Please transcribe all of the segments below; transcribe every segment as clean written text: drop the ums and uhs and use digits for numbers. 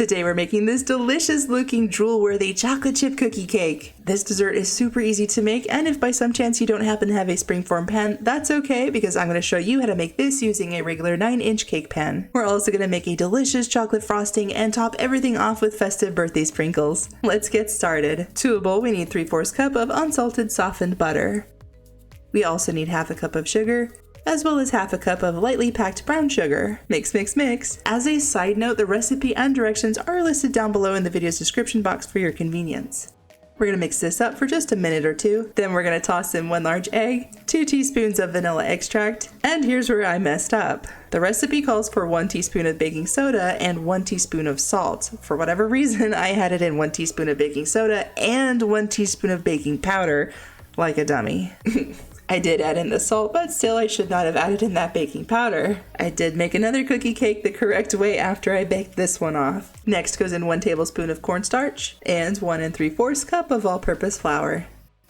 Today we're making this delicious looking drool-worthy chocolate chip cookie cake. This dessert is super easy to make, and if by some chance you don't happen to have a springform pan, that's okay because I'm going to show you how to make this using a regular 9-inch cake pan. We're also going to make a delicious chocolate frosting and top everything off with festive birthday sprinkles. Let's get started. To a bowl we need 3/4 cup of unsalted softened butter. We also need half a cup of sugar, as well as half a cup of lightly packed brown sugar. Mix, mix, mix. As a side note, the recipe and directions are listed down below in the video's description box for your convenience. We're going to mix this up for just a minute or two. Then we're going to toss in 1 large egg, 2 teaspoons of vanilla extract, and here's where I messed up. The recipe calls for 1 teaspoon of baking soda and 1 teaspoon of salt. For whatever reason, I had it in 1 teaspoon of baking soda and 1 teaspoon of baking powder, like a dummy. I did add in the salt, but still I should not have added in that baking powder. I did make another cookie cake the correct way after I baked this one off. Next goes in 1 tablespoon of cornstarch and 1 3/4 cup of all-purpose flour.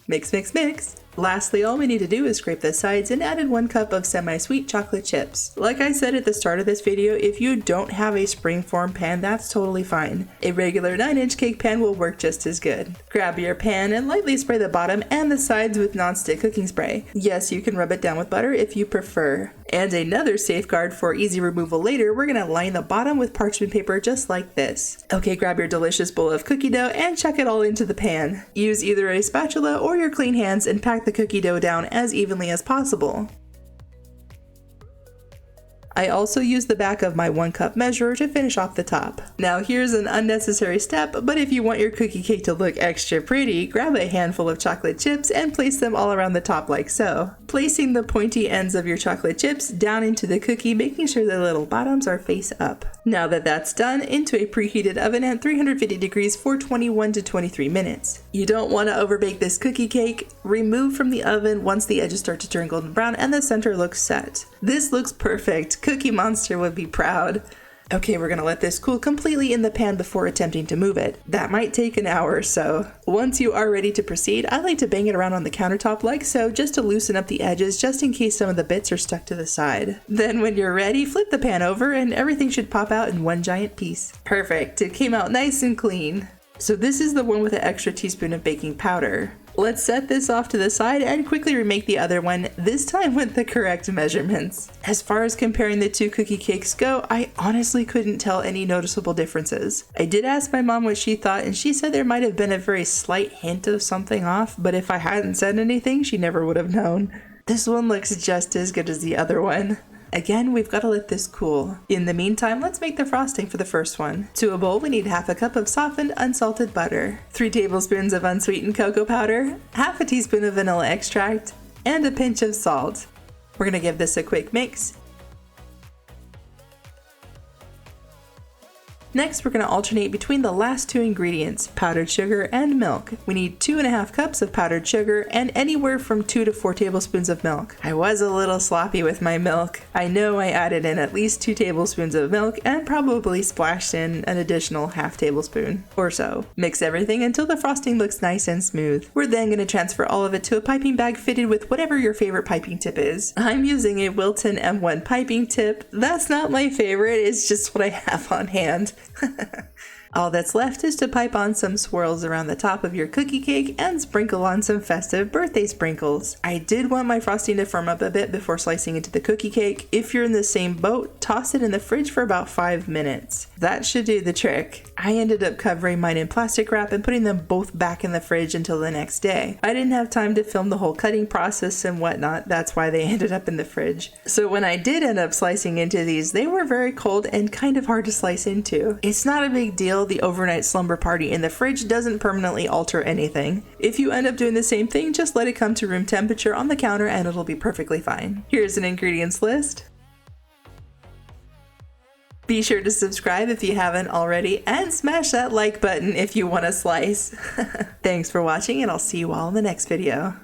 Mix, mix, mix. Lastly, all we need to do is scrape the sides and add in 1 cup of semi-sweet chocolate chips. Like I said at the start of this video, if you don't have a springform pan, that's totally fine. A regular 9-inch cake pan will work just as good. Grab your pan and lightly spray the bottom and the sides with non-stick cooking spray. Yes, you can rub it down with butter if you prefer. And another safeguard for easy removal later, we're gonna line the bottom with parchment paper just like this. Okay, grab your delicious bowl of cookie dough and chuck it all into the pan. Use either a spatula or your clean hands and pack the cookie dough down as evenly as possible. I also used the back of my 1 cup measurer to finish off the top. Now here's an unnecessary step, but if you want your cookie cake to look extra pretty, grab a handful of chocolate chips and place them all around the top like so. Placing the pointy ends of your chocolate chips down into the cookie, making sure the little bottoms are face up. Now that that's done, into a preheated oven at 350 degrees for 21 to 23 minutes. You don't want to overbake this cookie cake. Remove from the oven once the edges start to turn golden brown and the center looks set. This looks perfect. Cookie Monster would be proud. Okay, we're gonna let this cool completely in the pan before attempting to move it. That might take an hour or so. Once you are ready to proceed, I like to bang it around on the countertop like so, just to loosen up the edges, just in case some of the bits are stuck to the side. Then when you're ready, flip the pan over and everything should pop out in one giant piece. Perfect, it came out nice and clean. So this is the one with an extra teaspoon of baking powder. Let's set this off to the side and quickly remake the other one, this time with the correct measurements. As far as comparing the 2 cookie cakes go, I honestly couldn't tell any noticeable differences. I did ask my mom what she thought and she said there might have been a very slight hint of something off, but if I hadn't said anything, she never would have known. This one looks just as good as the other one. Again, we've got to let this cool. In the meantime, let's make the frosting for the first one. To a bowl, we need half a cup of softened unsalted butter, 3 tablespoons of unsweetened cocoa powder, half a teaspoon of vanilla extract, and a pinch of salt. We're going to give this a quick mix. Next, we're going to alternate between the last 2 ingredients, powdered sugar and milk. We need 2.5 cups of powdered sugar and anywhere from 2 to 4 tablespoons of milk. I was a little sloppy with my milk. I know I added in at least 2 tablespoons of milk and probably splashed in an additional half tablespoon or so. Mix everything until the frosting looks nice and smooth. We're then going to transfer all of it to a piping bag fitted with whatever your favorite piping tip is. I'm using a Wilton M1 piping tip. That's not my favorite, it's just what I have on hand. All that's left is to pipe on some swirls around the top of your cookie cake and sprinkle on some festive birthday sprinkles. I did want my frosting to firm up a bit before slicing into the cookie cake. If you're in the same boat, toss it in the fridge for about 5 minutes. That should do the trick. I ended up covering mine in plastic wrap and putting them both back in the fridge until the next day. I didn't have time to film the whole cutting process and whatnot, that's why they ended up in the fridge. So when I did end up slicing into these, they were very cold and kind of hard to slice into. It's not a big deal. The overnight slumber party in the fridge doesn't permanently alter anything. If you end up doing the same thing, just let it come to room temperature on the counter and it'll be perfectly fine. Here's an ingredients list. Be sure to subscribe if you haven't already and smash that like button if you want a slice. Thanks for watching and I'll see you all in the next video.